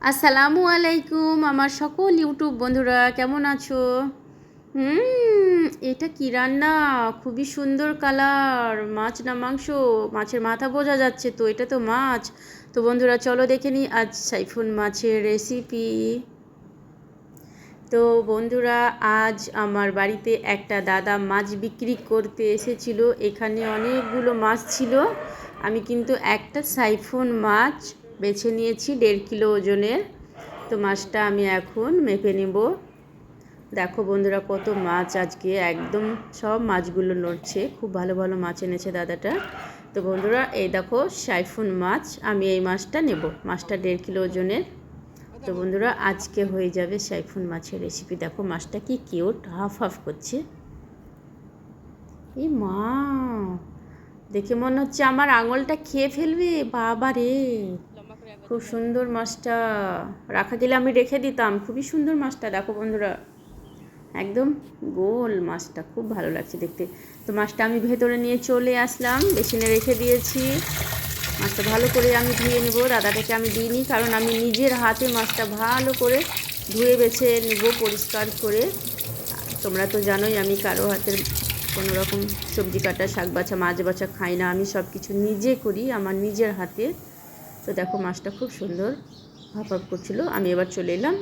আসসালামু আলাইকুম আমার সকল ইউটিউব বন্ধুরা, কেমন আছো? এটা কি রান্না? খুবই সুন্দর কালার। মাছ না মাংস? মাছের মাথা বোঝা যাচ্ছে, তো এটা তো মাছ। তো বন্ধুরা চলো দেখে নিই আজ সাইফুন মাছের রেসিপি। তো বন্ধুরা, আজ আমার বাড়িতে একটা দাদা মাছ বিক্রি করতে এসেছিল। এখানে অনেকগুলো মাছ ছিল। আমি কিন্তু একটা সাইফুন মাছ বেছে নিয়েছি 1.5 কিলো ওজনের। তো মাছটা আমি এখন মেপে নেব। দেখো বন্ধুরা, কত মাছ আজকে, একদম সব মাছগুলো নড়ছে। খুব ভালো ভালো মাছ এনেছে দাদাটা। তো বন্ধুরা, এই দেখো সাইফুন মাছ। আমি এই মাছটা নেব, মাছটা 1.5 কিলো ওজনের। তো বন্ধুরা, আজকে হয়ে যাবে সাইফুন মাছের রেসিপি। দেখো মাছটা কি কিউট, হাফ হাফ করছে। এই মা, দেখে মনে হচ্ছে আমার আঙুলটা খেয়ে ফেলবে। বাবা রে, খুব সুন্দর মাছটা। রাখা গেলে আমি রেখে দিতাম। খুবই সুন্দর মাছটা। দেখো বন্ধুরা, একদম গোল মাছটা, খুব ভালো লাগছে দেখতে। তো মাছটা আমি ভেতরে নিয়ে চলে আসলাম, বেসিনে রেখে দিয়েছি। মাছটা ভালো করে আমি ধুয়ে নেব। দাদাটাকে আমি দিইনি, কারণ আমি নিজের হাতে মাছটা ভালো করে ধুয়ে বেছে নেব পরিষ্কার করে। তোমরা তো জানোই আমি কারো হাতের কোনো রকম সবজি কাটা, শাক বাছা, মাছ বাছা খাই না। আমি সব কিছু নিজে করি আমার নিজের হাতে। তো দেখো মাছটা খুব সুন্দর হাফ হাফ করছিল। আমি এবার চলে এলাম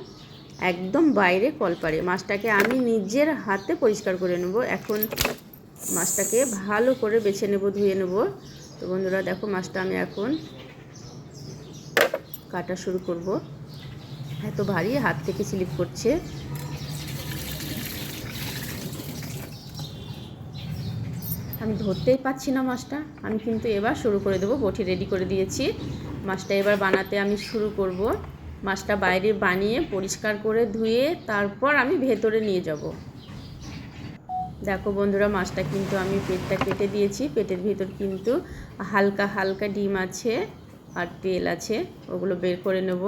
একদম বাইরে কলপারে। মাছটাকে আমি নিজের হাতে পরিষ্কার করে নেব। এখন মাছটাকে ভালো করে বেছে নেব, ধুয়ে নেব। তো বন্ধুরা দেখো, মাছটা আমি এখন কাটা শুরু করব। এত ভারী, হাত থেকে স্লিপ করছে। আমি ধরতেই পাচ্ছি না মাছটা। আমি কিন্তু এবার শুরু করে দেবো। বটি রেডি করে দিয়েছি। মাছটা এবার বানাতে আমি শুরু করব। মাছটা বাইরে বানিয়ে পরিষ্কার করে ধুয়ে তারপর আমি ভেতরে নিয়ে যাব। দেখো বন্ধুরা, মাছটা কিন্তু আমি পেটটা কেটে দিয়েছি। পেটের ভিতর কিন্তু হালকা হালকা ডিম আছে আর তেল আছে, ওগুলো বের করে নেব।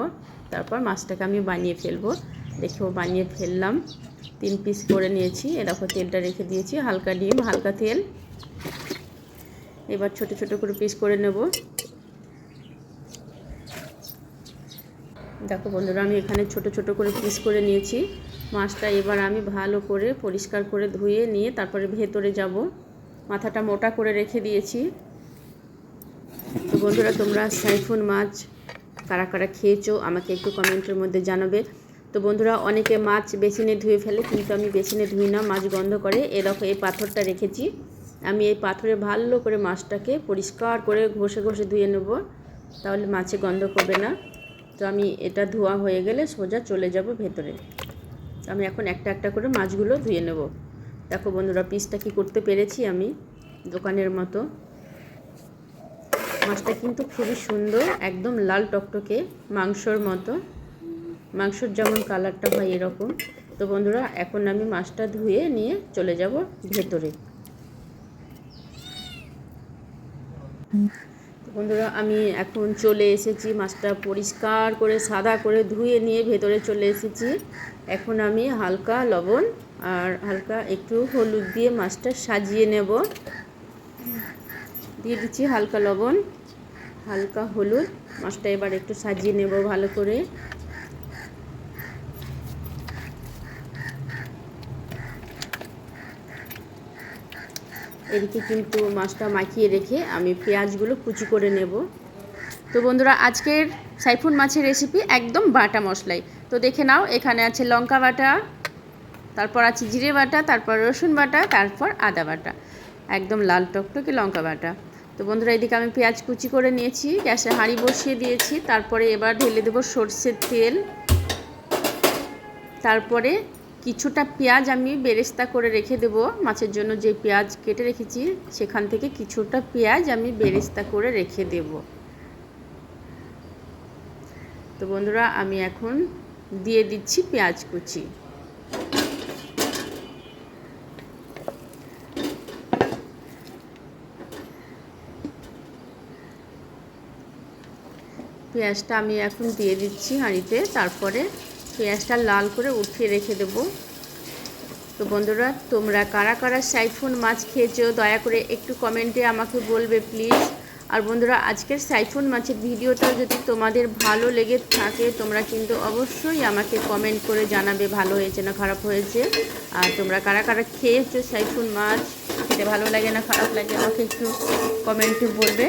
তারপর মাছটাকে আমি বানিয়ে ফেলবো। দেখেও বানিয়ে ফেললাম। 3 পিস করে নিয়েছি। এ দেখো তেলটা রেখে দিয়েছি, হালকা ডিম হালকা তেল। এবার ছোট ছোট করে পিস করে নেব। দেখো বন্ধুরা, আমি এখানে ছোট ছোট করে পিস করে নিয়েছি। মাছটা এবার আমি ভালো করে পরিষ্কার করে ধুয়ে নিয়ে তারপরে ভেতরে যাব। মাথাটা মোটা করে রেখে দিয়েছি। তো বন্ধুরা, তোমরা সাইফুন মাছ কারা কারা খেয়েছো আমাকে একটু কমেন্টের মধ্যে জানাবে। তো বন্ধুরা, অনেকে মাছ বেসিনে ধুয়ে ফেলে, কিন্তু আমি বেসিনে ধুই না, মাছ গন্ধ করে। এ দেখো এই পাথরটা রেখেছি। আমি এই পাথরে ভালো করে মাছটাকে পরিষ্কার করে ঘষে ঘষে ধুয়ে নেব, তাহলে মাছে গন্ধ করবে না। তো আমি এটা ধোয়া হয়ে গেলে সোজা চলে যাব ভেতরে। আমি এখন একটা একটা করে মাছগুলো ধুয়ে নেব। দেখো বন্ধুরা, পিসটা কি করতে পেরেছি আমি, দোকানের মতো। মাছটা কিন্তু খুবই সুন্দর, একদম লাল টকটকে, মাংসর মতো। মাংসর যেমন কালারটা হয় এরকম। তো বন্ধুরা, এখন আমি মাছটা ধুয়ে নিয়ে চলে যাব ভেতরে। তো বন্ধুরা, আমি এখন চলে এসেছি। মাছটা পরিষ্কার করে সাদা করে ধুয়ে নিয়ে ভেতরে চলে এসেছি। এখন আমি হালকা লবণ আর হালকা একটু হলুদ দিয়ে মাছটা সাজিয়ে নেব। দিয়ে দিচ্ছি হালকা লবণ, হালকা হলুদ। মাছটা এবার একটু সাজিয়ে নেব ভালো করে। এদিকে কিন্তু মাছটা মাখিয়ে রেখে আমি পেঁয়াজগুলো কুচি করে নেব। তো বন্ধুরা, আজকের সাইফুন মাছের রেসিপি একদম বাটা মশলাই। তো দেখে নাও, এখানে আছে লঙ্কা বাটা, তারপর আছে জিরে বাটা, তারপর রসুন বাটা, তারপর আদা বাটা, একদম লাল টকটকে লঙ্কা বাটা। তো বন্ধুরা, এদিকে আমি পেঁয়াজ কুচি করে নিয়েছি, গ্যাসে হাঁড়ি বসিয়ে দিয়েছি। তারপরে এবার ঢেলে দেবো সরষের তেল। তারপরে কিছুটা পেঁয়াজ আমি বেরেস্তা করে রেখে দেবো। মাছের জন্য যে পেঁয়াজ কেটে রেখেছি সেখান থেকে কিছুটা পেঁয়াজ আমি বেরেস্তা করে রেখে দেব। তো বন্ধুরা, আমি এখন দিয়ে দিচ্ছি পেঁয়াজ কুচি। পেঁয়াজটা আমি এখন দিয়ে দিচ্ছি হাঁড়িতে। তারপরে পেঁয়াজটা লাল করে উঠিয়ে রেখে দেব। তো বন্ধুরা, তোমরা কারা কারা সাইফুন মাছ খেয়েছো দয়া করে একটু কমেন্টে আমাকে বলবে প্লিজ। আর বন্ধুরা, আজকের সাইফুন মাছের ভিডিওটা যদি তোমাদের ভালো লেগে থাকে তোমরা কিন্তু অবশ্যই আমাকে কমেন্ট করে জানাবে ভালো হয়েছে না খারাপ হয়েছে। আর তোমরা কারা কারা খেয়েছো সাইফুন মাছ, খেতে ভালো লাগে না খারাপ লাগে আমাকে একটু কমেন্টে বলবে।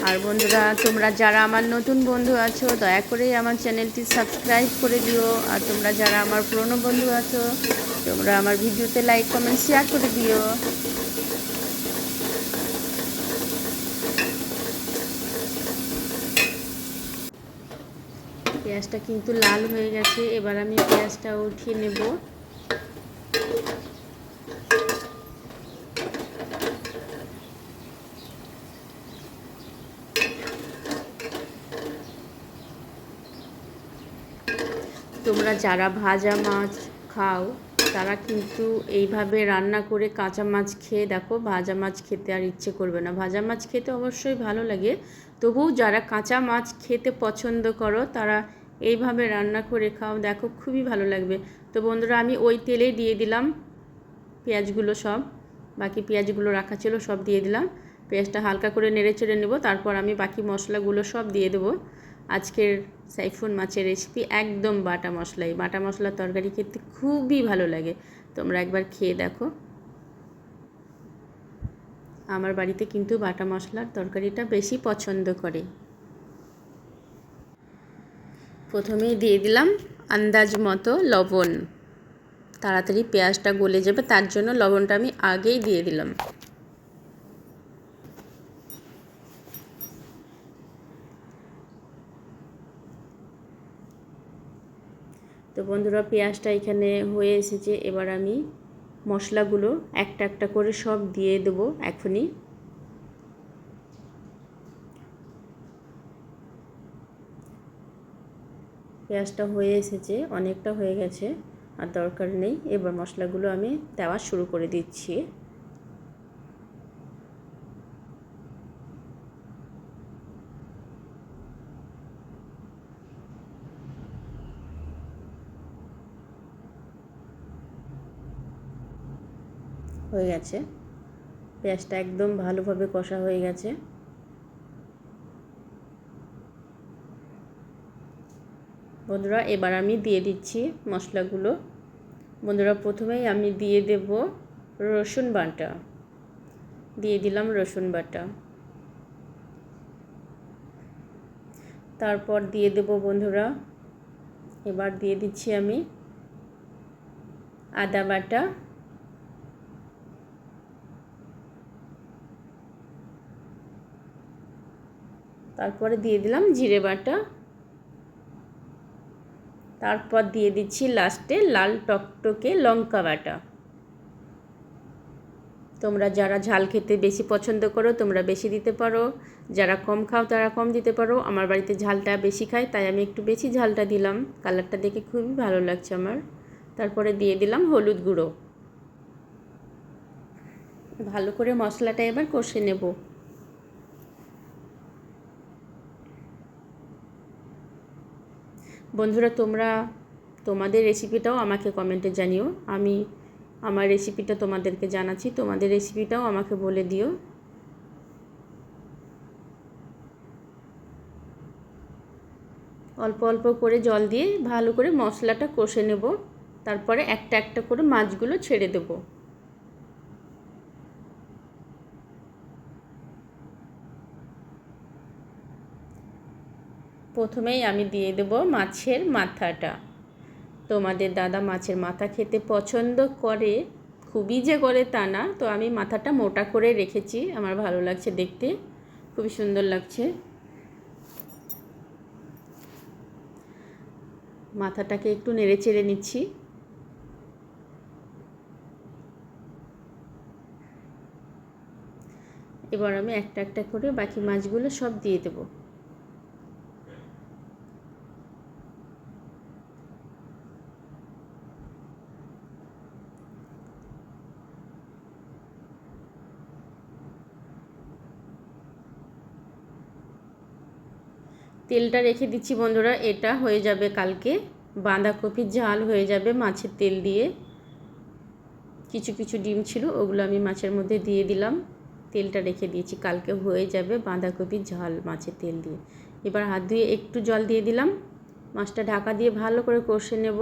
আর বন্ধুরা, তোমরা যারা আমার নতুন বন্ধু আছো দয়া করে আমার চ্যানেলটি সাবস্ক্রাইব করে দিও। আর তোমরা যারা আমার পুরনো বন্ধু আছো তোমরা আমার ভিডিওতে লাইক কমেন্ট শেয়ার করে দিও। পেঁয়াজটা কিন্তু লাল হয়ে গেছে, এবার আমি পেঁয়াজটা উঠিয়ে নেব। তোমরা যারা ভাজা মাছ খাও তারা কিন্তু এইভাবে রান্না করে কাঁচা মাছ খেয়ে দেখো, ভাজা মাছ খেতে আর ইচ্ছে করবে না। ভাজা মাছ খেতে অবশ্যই ভালো লাগে, তবুও যারা কাঁচা মাছ খেতে পছন্দ করো তারা এইভাবে রান্না করে খাও, দেখো খুবই ভালো লাগবে। তো বন্ধুরা, আমি ওই তেলেই দিয়ে দিলাম পেঁয়াজগুলো সব, বাকি পেঁয়াজগুলো রাখা ছিল সব দিয়ে দিলাম। পেঁয়াজটা হালকা করে নেড়ে চেড়ে নেব, তারপর আমি বাকি মশলাগুলো সব দিয়ে দেবো। আজকের সাইফুন মাছের রেসিপি একদম বাটা মশলাই, বাটা মশলার তরকারি খেতে খুবই ভালো লাগে। তোমরা একবার খেয়ে দেখো। আমার বাড়িতে কিন্তু বাটা মশলার তরকারিটা বেশি পছন্দ করে। প্রথমেই দিয়ে দিলাম আন্দাজ মতো লবণ, তাড়াতাড়ি পেঁয়াজটা গলে যাবে তার জন্য লবণটা আমি আগেই দিয়ে দিলাম। তো বন্ধুরা, পেঁয়াজটা এখানে হয়ে এসেছে, এবার আমি মশলাগুলো একটা একটা করে সব দিয়ে দেবো এখনই। পেঁয়াজটা হয়ে এসেছে, অনেকটা হয়ে গেছে, আর দরকার নেই। এবার মশলাগুলো আমি দেওয়া শুরু করে দিচ্ছি। হয়ে গেছে, পেঁয়াজটা একদম ভালোভাবে কষা হয়ে গেছে। বন্ধুরা, এবার আমি দিয়ে দিচ্ছি মশলাগুলো। বন্ধুরা, প্রথমেই আমি দিয়ে দেব রসুন বাটা, দিয়ে দিলাম রসুন বাটা। তারপর দিয়ে দেব বন্ধুরা, এবার দিয়ে দিচ্ছি আমি আদা বাটা, তারপরে দিয়ে দিলাম জিরে বাটা, তারপর দিয়ে দিচ্ছি লাস্টে লাল টকটকে লঙ্কা বাটা। তোমরা যারা ঝাল খেতে বেশি পছন্দ করো তোমরা বেশি দিতে পারো, যারা কম খাও তারা কম দিতে পারো। আমার বাড়িতে ঝালটা বেশি খায় তাই আমি একটু বেশি ঝালটা দিলাম, কালারটা দেখে খুবই ভালো লাগছে আমার। তারপরে দিয়ে দিলাম হলুদ গুঁড়ো। ভালো করে মশলাটা এবার কষে নেব। বন্ধুরা, তোমরা তোমাদের রেসিপিটাও আমাকে কমেন্টে জানিও। আমি আমার রেসিপিটা তোমাদেরকে জানাচ্ছি, তোমাদের রেসিপিটাও আমাকে বলে দিও। অল্প অল্প করে জল দিয়ে ভালো করে মশলাটা কষে নেব, তারপরে একটা একটা করে মাছগুলো ছেড়ে দেব। প্রথমেই আমি দিয়ে দেব মাছের মাথাটা। তোমাদের দাদা মাছের মাথা খেতে পছন্দ করে, খুবই যে করে তা না, তো আমি মাথাটা মোটা করে রেখেছি, আমার ভালো লাগছে দেখতে, খুবই সুন্দর লাগছে। মাথাটাকে একটু নেড়ে চেড়ে নিচ্ছি। এবার আমি একটা একটা করে বাকি মাছগুলো সব দিয়ে দেব। তেলটা রেখে দিচ্ছি বন্ধুরা, এটা হয়ে যাবে কালকে। বাঁধাকপির ঝাল হয়ে যাবে মাছের তেল দিয়ে। কিছু কিছু ডিম ছিল ওগুলো আমি মাছের মধ্যে দিয়ে দিলাম, তেলটা রেখে দিয়েছি, কালকে হয়ে যাবে বাঁধাকপির ঝাল মাছের তেল দিয়ে। এবার হাত ধুয়ে একটু জল দিয়ে দিলাম, মাছটা ঢাকা দিয়ে ভালো করে কষে নেব।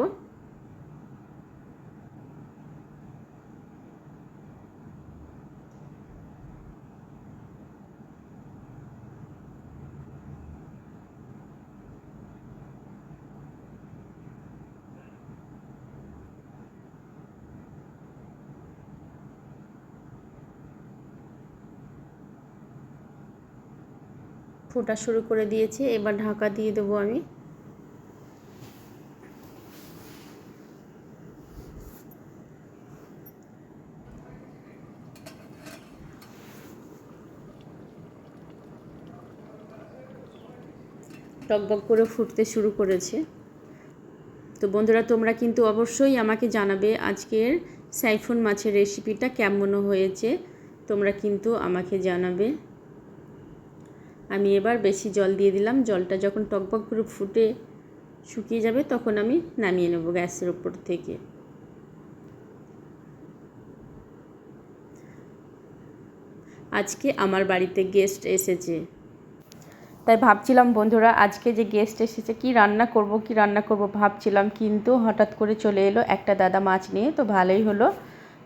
ফোটা শুরু করে দিয়েছে, এবার ঢাকা দিয়ে দেবো আমি। টকবক করে ফুটতে শুরু করেছে। তো বন্ধুরা, তোমরা কিন্তু অবশ্যই আমাকে জানাবে আজকের সাইফুন মাছের রেসিপিটা কেমন হয়েছে, তোমরা কিন্তু আমাকে জানাবে। আমি এবার বেশি জল দিয়ে দিলাম, জলটা যখন টকবক করে ফুটে শুকিয়ে যাবে তখন আমি নামিয়ে নেব গ্যাসের উপর থেকে। আজকে আমার বাড়িতে গেস্ট এসেছে, তাই ভাবছিলাম বন্ধুরা আজকে যে গেস্ট এসেছে কি রান্না করব ভাবছিলাম, কিন্তু হঠাৎ করে চলে এলো একটা দাদা মাছ নিয়ে, তো ভালোই হলো।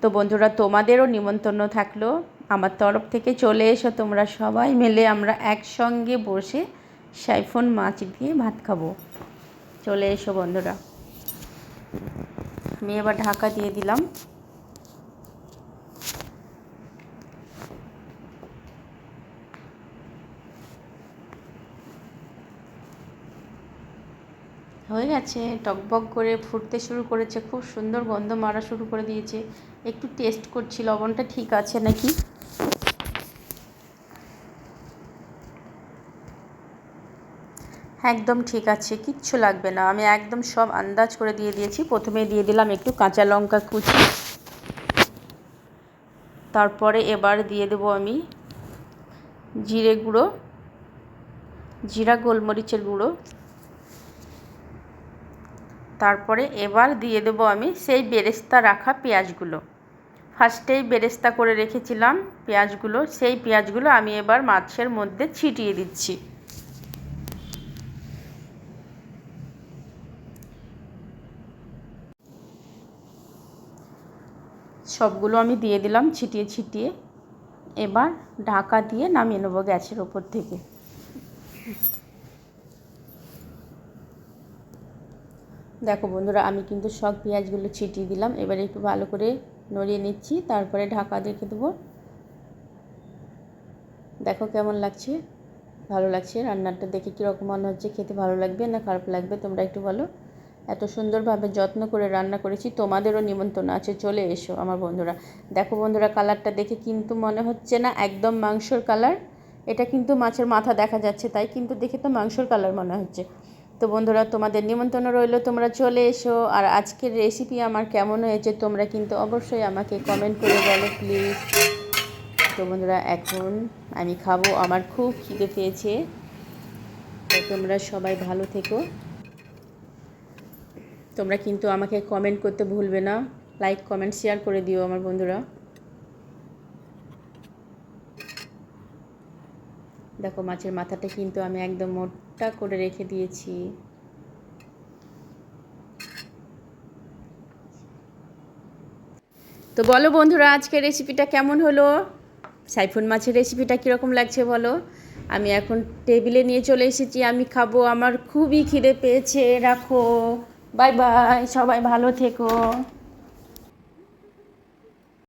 তো বন্ধুরা, তোমাদেরও নিমন্ত্রণ থাকলো আমার তরফ থেকে, চলে এসো তোমরা সবাই মিলে আমরা একসঙ্গে বসে সাইফুন মাছ দিয়ে ভাত খাবো। চলে এসো বন্ধুরা। আমি এবার ঢাকা দিয়ে দিলাম। হয়ে গেছে, টকবক করে ফুটতে শুরু করেছে, খুব সুন্দর গন্ধ মারা শুরু করে দিয়েছে। একটু টেস্ট করছি লবণটা ঠিক আছে নাকি। একদম ঠিক আছে, কিচ্ছু লাগবে না, আমি একদম সব আন্দাজ করে দিয়ে দিয়েছি। প্রথমে দিয়ে দিলাম একটু কাঁচা লঙ্কা কুচি, তারপরে এবার দিয়ে দেবো আমি জিরে গুঁড়ো, জিরা গোলমরিচের গুঁড়ো, তারপরে এবার দিয়ে দেবো আমি সেই বেরেস্তা রাখা পেঁয়াজগুলো। ফার্স্টেই বেরেস্তা করে রেখেছিলাম পেঁয়াজগুলো, সেই পেঁয়াজগুলো আমি এবার মাছের মধ্যে ছিটিয়ে দিচ্ছি। সবগুলো আমি দিয়ে দিলাম ছিটিয়ে ছিটিয়ে। এবার ঢাকা দিয়ে নামিয়ে নেবো গ্যাসের ওপর থেকে। দেখো বন্ধুরা, আমি কিন্তু সব পেঁয়াজগুলো ছিটিয়ে দিলাম, এবার একটু ভালো করে নড়িয়ে নিচ্ছি, তারপরে ঢাকা রেখে দেবো। দেখো কেমন লাগছে, ভালো লাগছে রান্নাটা দেখে, কীরকম মনে হচ্ছে, খেতে ভালো লাগবে না খারাপ লাগবে তোমরা একটু বলো। এত সুন্দরভাবে যত্ন করে রান্না করেছি, তোমাদেরও নিমন্ত্রণ আছে, চলে এসো আমার বন্ধুরা। দেখো বন্ধুরা, কালারটা দেখে কিন্তু মনে হচ্ছে না একদম মাংসর কালার, এটা কিন্তু মাছের মাথা দেখা যাচ্ছে, তাই কিন্তু দেখে তো মাংসর কালার মনে হচ্ছে। তো বন্ধুরা, তোমাদের নিমন্ত্রণ রইল, তোমরা চলে এসো। আর আজকের রেসিপি আমার কেমন হয়েছে তোমরা কিন্তু অবশ্যই আমাকে কমেন্ট করে বলো প্লিজ। তো বন্ধুরা, এখন আমি খাবো, আমার খুব খিদে পেয়েছে। তো তোমরা সবাই ভালো থেকো, তোমরা কিন্তু আমাকে কমেন্ট করতে ভুলবে না, লাইক কমেন্ট শেয়ার করে দিও আমার বন্ধুরা। দেখো মাছের মাথাটা কিন্তু আমি একদম মোটা করে রেখে দিয়েছি। তো বলো বন্ধুরা, আজকের রেসিপিটা কেমন হলো, সাইফুন মাছের রেসিপিটা কীরকম লাগছে বলো। আমি এখন টেবিলে নিয়ে চলে এসেছি, আমি খাবো, আমার খুবই খিদে পেয়েছে। রাখো, বাই বাই, সবাই ভালো থেকো।